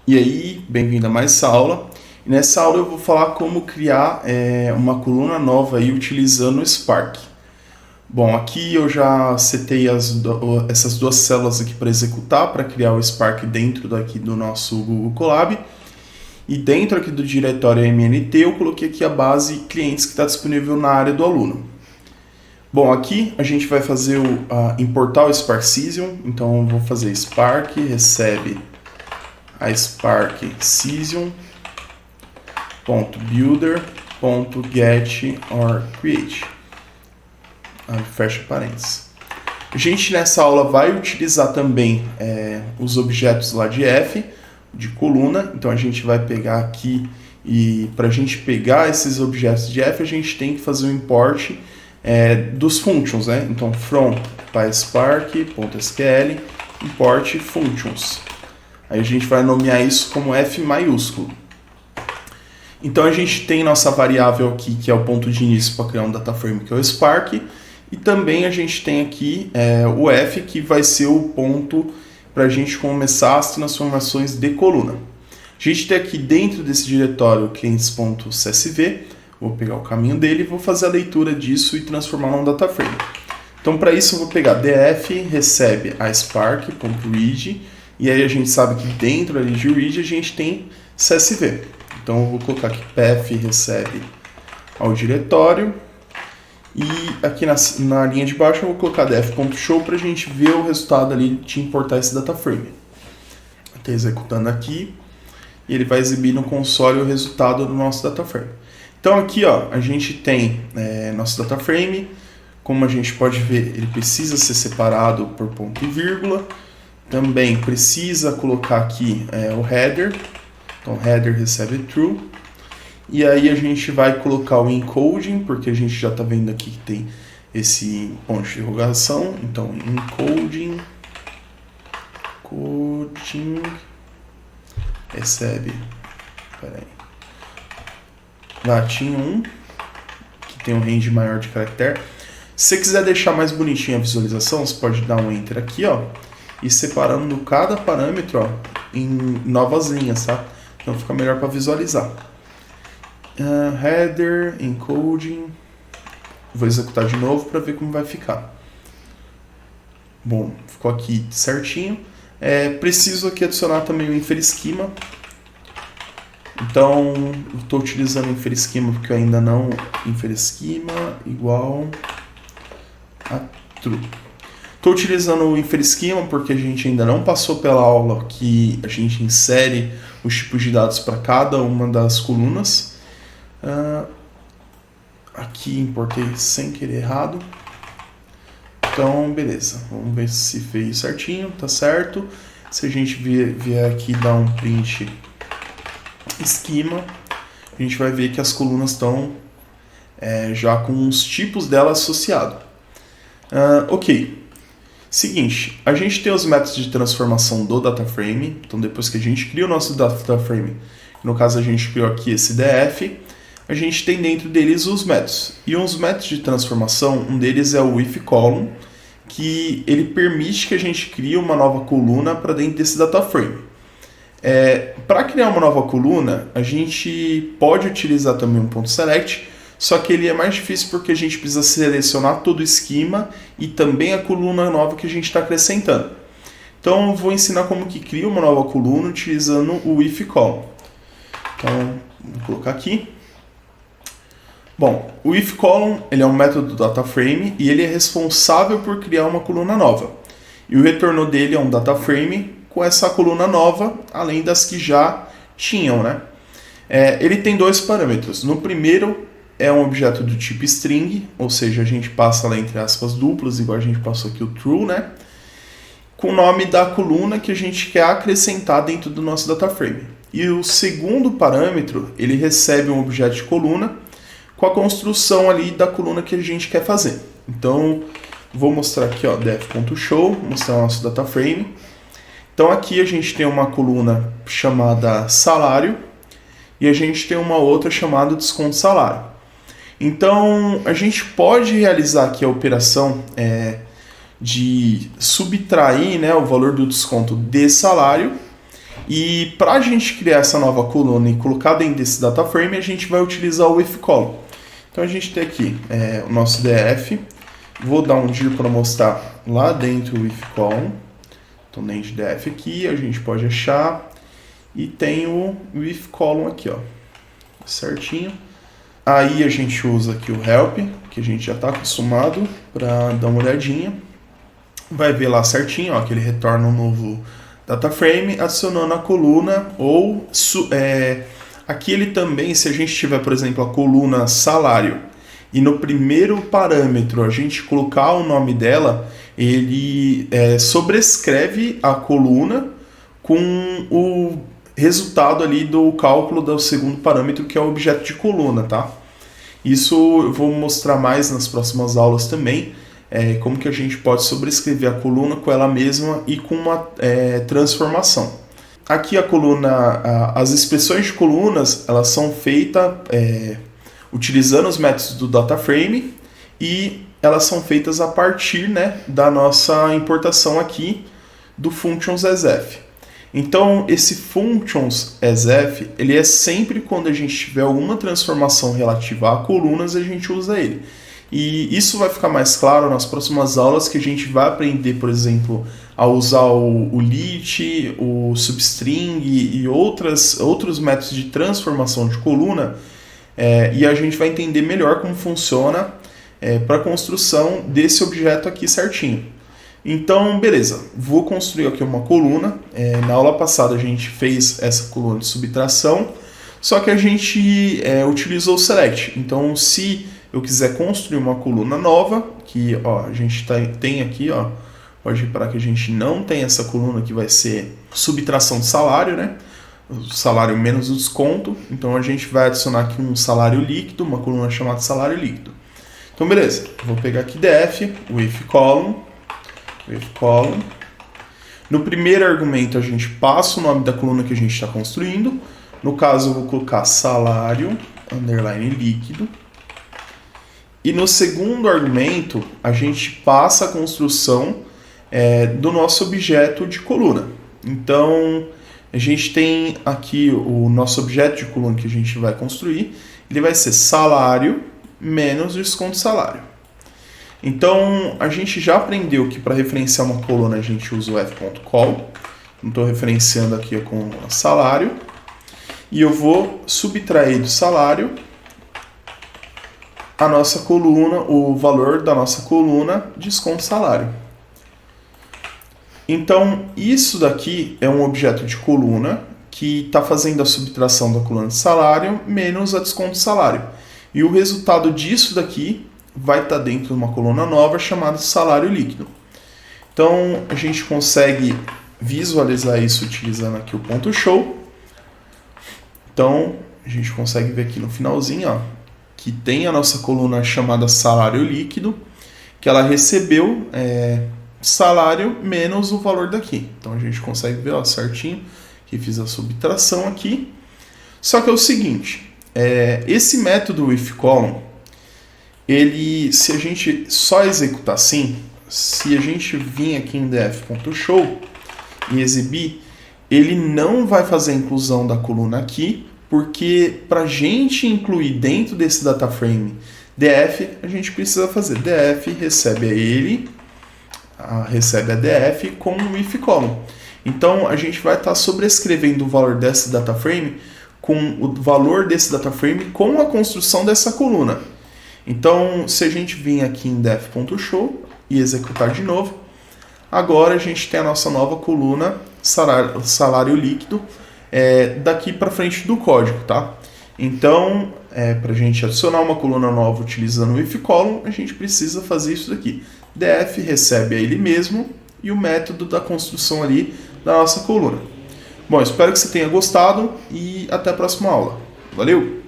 E aí, bem-vindo a mais essa aula. E nessa aula eu vou falar como criar uma coluna nova aí utilizando o Spark. Bom, aqui eu já setei essas duas células aqui para executar, para criar o Spark dentro daqui do nosso Google Colab. E dentro aqui do diretório MNT eu coloquei aqui a base clientes que está disponível na área do aluno. Bom, aqui a gente vai fazer importar o Spark Cesium. Então eu vou fazer Spark, recebe a Spark Cesium.builder.get or create. Fecha parênteses. A gente nessa aula vai utilizar também os objetos lá de F, de coluna. Então a gente vai pegar aqui e para a gente pegar esses objetos de F, a gente tem que fazer o import dos functions, né? Então from PySpark.sql import functions. Aí a gente vai nomear isso como F maiúsculo. Então a gente tem nossa variável aqui, que é o ponto de início para criar um data frame, que é o Spark. E também a gente tem aqui o F, que vai ser o ponto para a gente começar as transformações de coluna. A gente tem aqui dentro desse diretório clientes.csv, vou pegar o caminho dele e vou fazer a leitura disso e transformar num data frame. Então para isso eu vou pegar df recebe a spark.read. E aí a gente sabe que dentro ali de read a gente tem CSV. Então eu vou colocar aqui path recebe ao diretório. E aqui na linha de baixo eu vou colocar def.show para a gente ver o resultado ali de importar esse data frame. Está executando aqui e ele vai exibir no console o resultado do nosso data frame. Então aqui ó, a gente tem nosso data frame. Como a gente pode ver, ele precisa ser separado por ponto e vírgula. Também precisa colocar aqui o header. Então, header recebe true. E aí a gente vai colocar o encoding, porque a gente já está vendo aqui que tem esse ponto de interrogação. Então, encoding recebe latim 1, que tem um range maior de caractere. Se você quiser deixar mais bonitinha a visualização, você pode dar um enter aqui, ó, e separando cada parâmetro ó, em novas linhas, tá? Então fica melhor para visualizar. Header, encoding. Vou executar de novo para ver como vai ficar. Bom, ficou aqui certinho. Preciso aqui adicionar também o infer schema. Então, estou utilizando o infer schema porque eu ainda não... Infer schema igual a true. Estou utilizando o infer schema porque a gente ainda não passou pela aula que a gente insere os tipos de dados para cada uma das colunas. Aqui importei sem querer errado. Então, beleza. Vamos ver se fez certinho, tá certo. Se a gente vier aqui dar um print schema, a gente vai ver que as colunas estão já com os tipos dela associados. Ok. Seguinte, a gente tem os métodos de transformação do data frame. Então, depois que a gente cria o nosso data frame, no caso a gente criou aqui esse df, a gente tem dentro deles os métodos. E os métodos de transformação, um deles é o ifColumn, que ele permite que a gente crie uma nova coluna para dentro desse data frame. Para criar uma nova coluna, a gente pode utilizar também um ponto select, só que ele é mais difícil porque a gente precisa selecionar todo o esquema e também a coluna nova que a gente está acrescentando. Então eu vou ensinar como que cria uma nova coluna utilizando o ifColumn. Então, vou colocar aqui. Bom, o ifColumn ele é um método do data frame e ele é responsável por criar uma coluna nova. E o retorno dele é um data frame com essa coluna nova, além das que já tinham, né? Ele tem dois parâmetros. No primeiro é um objeto do tipo string, ou seja, a gente passa lá entre aspas duplas, igual a gente passou aqui o true, né? Com o nome da coluna que a gente quer acrescentar dentro do nosso data frame. E o segundo parâmetro, ele recebe um objeto de coluna com a construção ali da coluna que a gente quer fazer. Então, vou mostrar aqui, ó, def.show, mostrar o nosso data frame. Então aqui a gente tem uma coluna chamada salário e a gente tem uma outra chamada desconto salário. Então a gente pode realizar aqui a operação de subtrair, né, o valor do desconto de salário E para a gente criar essa nova coluna e colocar dentro desse data frame, a gente vai utilizar o if column. Então a gente tem aqui o nosso df, vou dar um dir para mostrar lá dentro o if column. Então dentro de df aqui a gente pode achar e tem o if column aqui, ó, certinho. Aí a gente usa aqui o help, que a gente já está acostumado, para dar uma olhadinha. Vai ver lá certinho, ó, que ele retorna um novo data frame, adicionando a coluna ou aqui ele também, se a gente tiver, por exemplo, a coluna salário e no primeiro parâmetro a gente colocar o nome dela, ele sobrescreve a coluna com o resultado ali do cálculo do segundo parâmetro, que é o objeto de coluna, tá? Isso eu vou mostrar mais nas próximas aulas também, como que a gente pode sobrescrever a coluna com ela mesma e com uma transformação. Aqui a coluna, as expressões de colunas, elas são feitas utilizando os métodos do data frame e elas são feitas a partir, né, da nossa importação aqui do functions asf. Então esse functions asf, ele é sempre quando a gente tiver alguma transformação relativa a colunas, a gente usa ele. E isso vai ficar mais claro nas próximas aulas, que a gente vai aprender, por exemplo, a usar o lit, o substring e outros métodos de transformação de coluna, e a gente vai entender melhor como funciona para a construção desse objeto aqui certinho. Então, beleza, vou construir aqui uma coluna. Na aula passada a gente fez essa coluna de subtração, só que a gente utilizou o select. Então, se eu quiser construir uma coluna nova, que ó, a gente tem aqui, ó, pode reparar que a gente não tem essa coluna que vai ser subtração de salário, né? O salário menos o desconto. Então a gente vai adicionar aqui um salário líquido, uma coluna chamada salário líquido. Então beleza, vou pegar aqui def, o if column. No primeiro argumento a gente passa o nome da coluna que a gente está construindo. No caso eu vou colocar salário, underline líquido. E no segundo argumento, a gente passa a construção do nosso objeto de coluna. Então, a gente tem aqui o nosso objeto de coluna que a gente vai construir. Ele vai ser salário menos desconto salário. Então, a gente já aprendeu que para referenciar uma coluna a gente usa o f.call. Estou referenciando aqui com salário. E eu vou subtrair do salário a nossa coluna, o valor da nossa coluna desconto salário. Então, isso daqui é um objeto de coluna que está fazendo a subtração da coluna de salário menos a desconto salário. E o resultado disso daqui vai estar dentro de uma coluna nova chamada salário líquido. Então, a gente consegue visualizar isso utilizando aqui o ponto show. Então, a gente consegue ver aqui no finalzinho, ó, que tem a nossa coluna chamada salário líquido, que ela recebeu salário menos o valor daqui. Então a gente consegue ver, ó, certinho que fiz a subtração aqui. Só que é o seguinte, esse método if column, ele, se a gente só executar assim, se a gente vir aqui em df.show e exibir, ele não vai fazer a inclusão da coluna aqui, porque para a gente incluir dentro desse data frame df, a gente precisa fazer df recebe a df com o if column. Então a gente vai estar sobrescrevendo o valor desse data frame com o valor desse data frame com a construção dessa coluna. Então, se a gente vir aqui em def.show e executar de novo, agora a gente tem a nossa nova coluna salário líquido daqui para frente do código, tá? Então, para a gente adicionar uma coluna nova utilizando o if column, a gente precisa fazer isso daqui. df recebe a ele mesmo e o método da construção ali da nossa coluna. Bom, espero que você tenha gostado e até a próxima aula. Valeu!